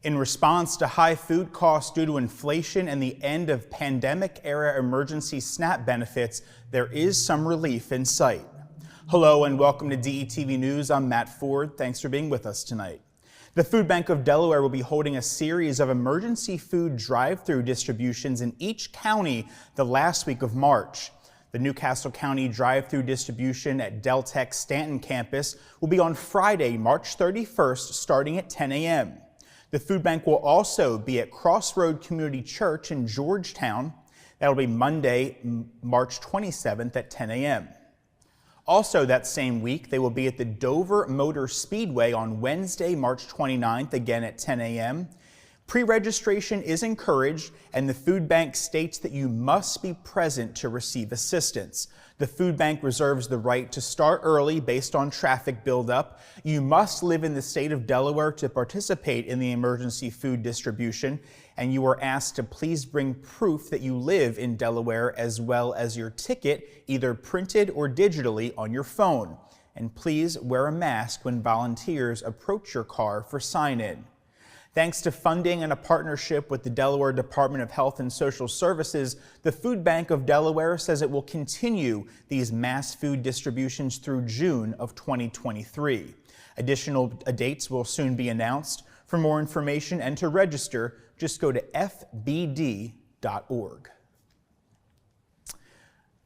In response to high food costs due to inflation and the end of pandemic-era emergency SNAP benefits, there is some relief in sight. Hello and welcome to DETV News. I'm Matt Ford. Thanks for being with us tonight. The Food Bank of Delaware will be holding a series of emergency food drive-thru distributions in each county the last week of March. The Newcastle County drive-thru distribution at Deltec Stanton campus will be on Friday, March 31st, starting at 10 a.m. The food bank will also be at Crossroad Community Church in Georgetown. That'll be Monday, March 27th at 10 a.m. Also that same week, they will be at the Dover Motor Speedway on Wednesday, March 29th, again at 10 a.m. Pre-registration is encouraged, and the food bank states that you must be present to receive assistance. The food bank reserves the right to start early based on traffic buildup. You must live in the state of Delaware to participate in the emergency food distribution, and you are asked to please bring proof that you live in Delaware as well as your ticket, either printed or digitally, on your phone. And please wear a mask when volunteers approach your car for sign-in. Thanks to funding and a partnership with the Delaware Department of Health and Social Services, the Food Bank of Delaware says it will continue these mass food distributions through June of 2023. Additional dates will soon be announced. For more information and to register, just go to fbd.org.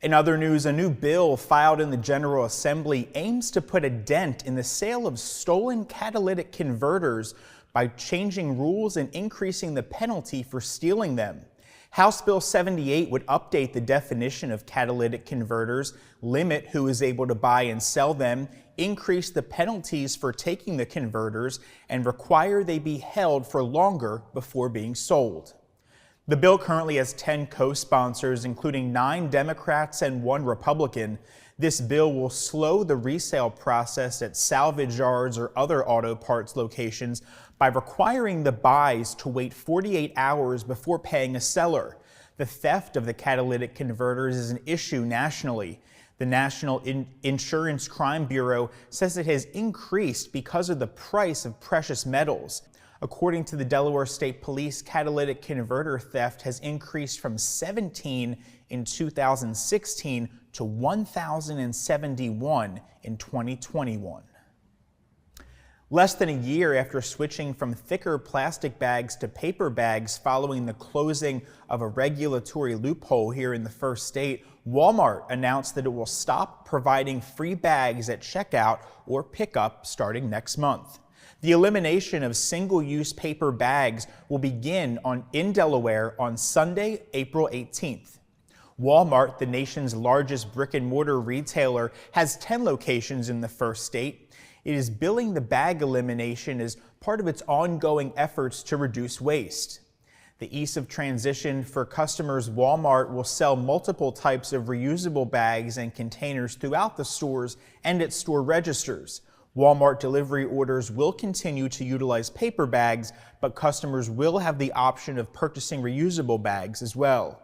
In other news, a new bill filed in the General Assembly aims to put a dent in the sale of stolen catalytic converters by changing rules and increasing the penalty for stealing them. House Bill 78 would update the definition of catalytic converters, limit who is able to buy and sell them, increase the penalties for taking the converters, and require they be held for longer before being sold. The bill currently has 10 co-sponsors, including 9 Democrats and 1 Republican. This bill will slow the resale process at salvage yards or other auto parts locations by requiring the buys to wait 48 hours before paying a seller. The theft of the catalytic converters is an issue nationally. The National Insurance Crime Bureau says it has increased because of the price of precious metals. According to the Delaware State Police, catalytic converter theft has increased from 17 in 2016 to 1,071 in 2021. Less than a year after switching from thicker plastic bags to paper bags following the closing of a regulatory loophole here in the first state, Walmart announced that it will stop providing free bags at checkout or pickup starting next month. The elimination of single-use paper bags will begin in Delaware on Sunday, April 18th. Walmart, the nation's largest brick-and-mortar retailer, has 10 locations in the first state. It is billing the bag elimination as part of its ongoing efforts to reduce waste. The ease of transition for customers, Walmart will sell multiple types of reusable bags and containers throughout the stores and at store registers. Walmart delivery orders will continue to utilize paper bags, but customers will have the option of purchasing reusable bags as well.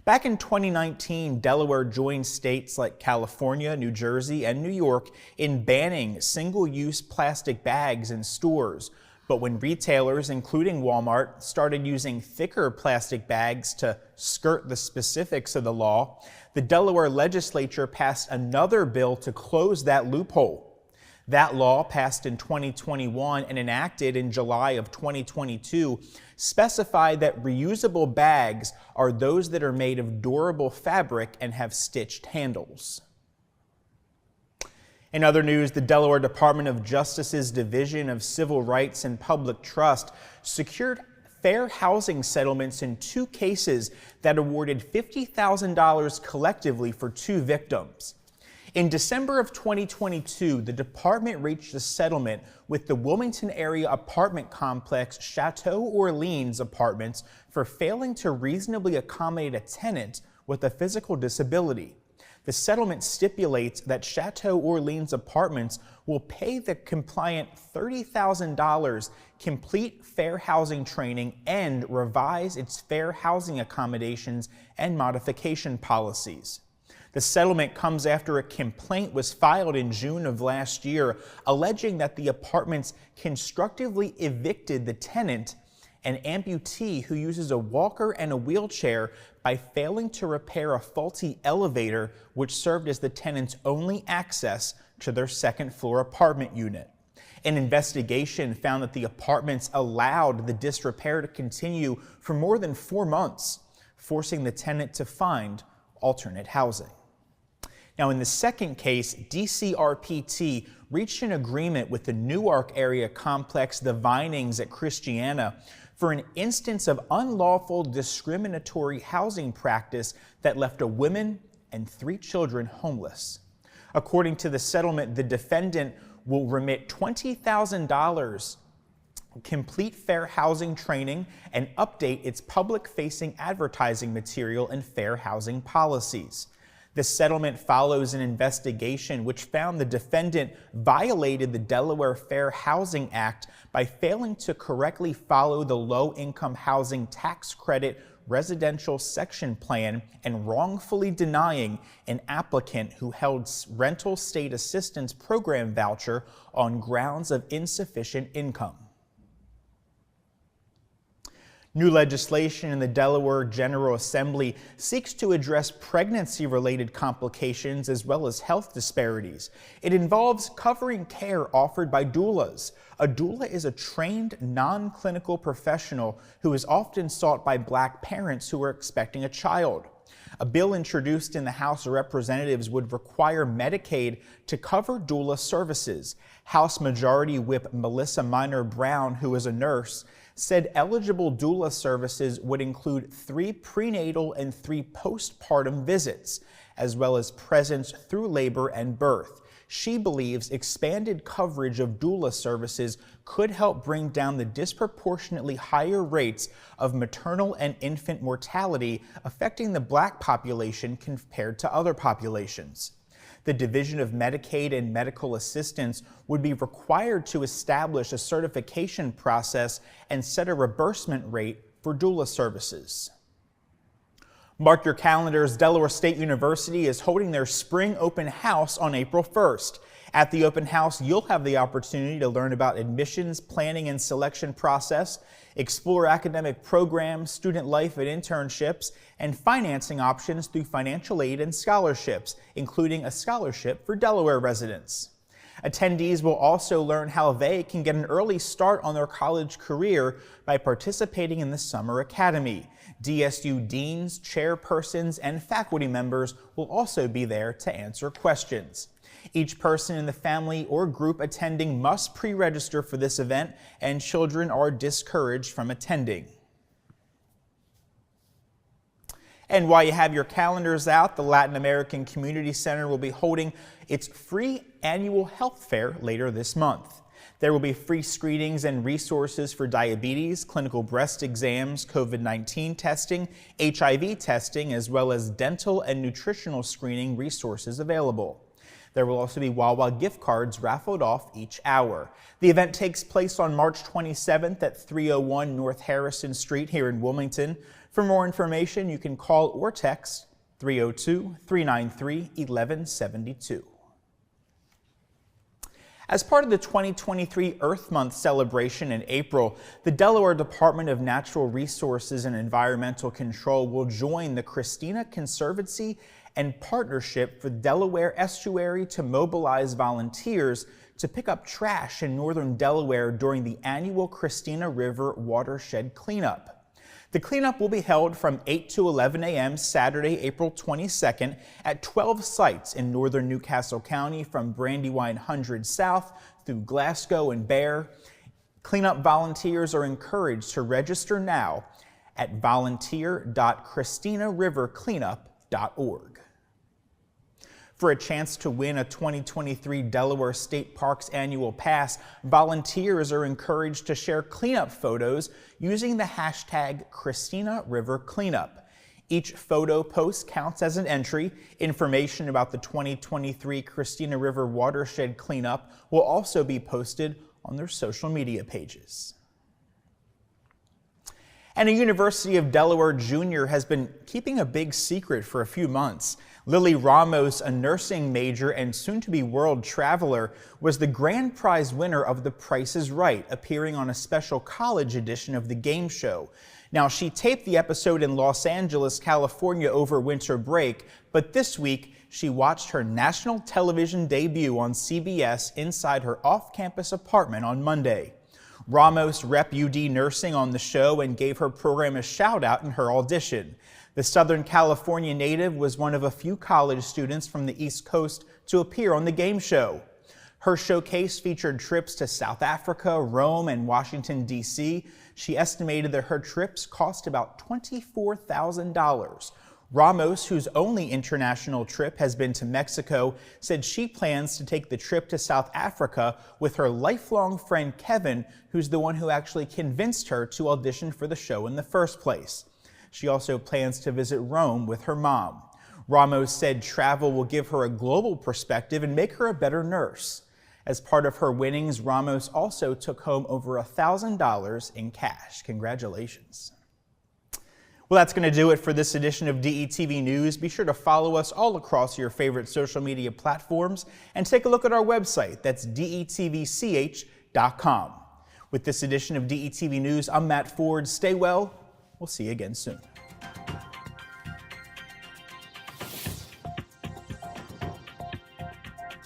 Back in 2019, Delaware joined states like California, New Jersey, and New York in banning single-use plastic bags in stores. But when retailers, including Walmart, started using thicker plastic bags to skirt the specifics of the law, the Delaware legislature passed another bill to close that loophole. That law, passed in 2021 and enacted in July of 2022, specified that reusable bags are those that are made of durable fabric and have stitched handles. In other news, the Delaware Department of Justice's Division of Civil Rights and Public Trust secured fair housing settlements in 2 cases that awarded $50,000 collectively for 2 victims. In December of 2022, the department reached a settlement with the Wilmington area apartment complex Chateau Orleans Apartments for failing to reasonably accommodate a tenant with a physical disability. The settlement stipulates that Chateau Orleans Apartments will pay the compliant $30,000, complete fair housing training, and revise its fair housing accommodations and modification policies. The settlement comes after a complaint was filed in June of last year alleging that the apartments constructively evicted the tenant an amputee who uses a walker and a wheelchair by failing to repair a faulty elevator which served as the tenant's only access to their second-floor apartment unit. An investigation found that the apartments allowed the disrepair to continue for more than 4 months, forcing the tenant to find alternate housing. Now, in the second case, DCRPT reached an agreement with the Newark area complex, the Vinings at Christiana, for an instance of unlawful discriminatory housing practice that left a woman and 3 children homeless. According to the settlement, the defendant will remit $20,000, complete fair housing training, and update its public-facing advertising material and fair housing policies. The settlement follows an investigation which found the defendant violated the Delaware Fair Housing Act by failing to correctly follow the Low-Income Housing Tax Credit Residential Section Plan and wrongfully denying an applicant who held Rental State Assistance Program voucher on grounds of insufficient income. New legislation in the Delaware General Assembly seeks to address pregnancy-related complications as well as health disparities. It involves covering care offered by doulas. A doula is a trained, non-clinical professional who is often sought by Black parents who are expecting a child. A bill introduced in the House of Representatives would require Medicaid to cover doula services. House Majority Whip Melissa Minor Brown, who is a nurse, said eligible doula services would include 3 prenatal and 3 postpartum visits, as well as presence through labor and birth. She believes expanded coverage of doula services could help bring down the disproportionately higher rates of maternal and infant mortality affecting the Black population compared to other populations. The Division of Medicaid and Medical Assistance would be required to establish a certification process and set a reimbursement rate for doula services. Mark your calendars, Delaware State University is holding their spring open house on April 1st. At the open house, you'll have the opportunity to learn about admissions, planning and selection process, explore academic programs, student life and internships, and financing options through financial aid and scholarships, including a scholarship for Delaware residents. Attendees will also learn how they can get an early start on their college career by participating in the Summer Academy. DSU deans, chairpersons, and faculty members will also be there to answer questions. Each person in the family or group attending must pre-register for this event, and children are discouraged from attending. And while you have your calendars out, the Latin American Community Center will be holding its free annual health fair later this month. There will be free screenings and resources for diabetes, clinical breast exams, COVID-19 testing, HIV testing, as well as dental and nutritional screening resources available. There will also be Wawa gift cards raffled off each hour. The event takes place on March 27th at 301 North Harrison Street here in Wilmington. For more information, you can call or text 302-393-1172. As part of the 2023 Earth Month celebration in April, the Delaware Department of Natural Resources and Environmental Control will join the Christina Conservancy and Partnership for Delaware Estuary to mobilize volunteers to pick up trash in northern Delaware during the annual Christina River Watershed Cleanup. The cleanup will be held from 8 to 11 a.m. Saturday, April 22nd at 12 sites in northern Newcastle County from Brandywine 100 South through Glasgow and Bear. Cleanup volunteers are encouraged to register now at volunteer.christinarivercleanup.org. For a chance to win a 2023 Delaware State Parks Annual Pass, volunteers are encouraged to share cleanup photos using the hashtag Christina River Cleanup. Each photo post counts as an entry. Information about the 2023 Christina River Watershed Cleanup will also be posted on their social media pages. And a University of Delaware junior has been keeping a big secret for a few months. Lily Ramos, a nursing major and soon-to-be world traveler, was the grand prize winner of The Price is Right, appearing on a special college edition of the game show. Now, she taped the episode in Los Angeles, California over winter break, but this week she watched her national television debut on CBS inside her off-campus apartment on Monday. Ramos rep UD Nursing on the show and gave her program a shout-out in her audition. The Southern California native was one of a few college students from the East Coast to appear on the game show. Her showcase featured trips to South Africa, Rome, and Washington, D.C. She estimated that her trips cost about $24,000. Ramos, whose only international trip has been to Mexico, said she plans to take the trip to South Africa with her lifelong friend Kevin, who's the one who actually convinced her to audition for the show in the first place. She also plans to visit Rome with her mom. Ramos said travel will give her a global perspective and make her a better nurse. As part of her winnings, Ramos also took home over $1,000 in cash. Congratulations. Well, that's going to do it for this edition of DETV News. Be sure to follow us all across your favorite social media platforms and take a look at our website. That's detvch.com. With this edition of DETV News, I'm Matt Ford. Stay well. We'll see you again soon.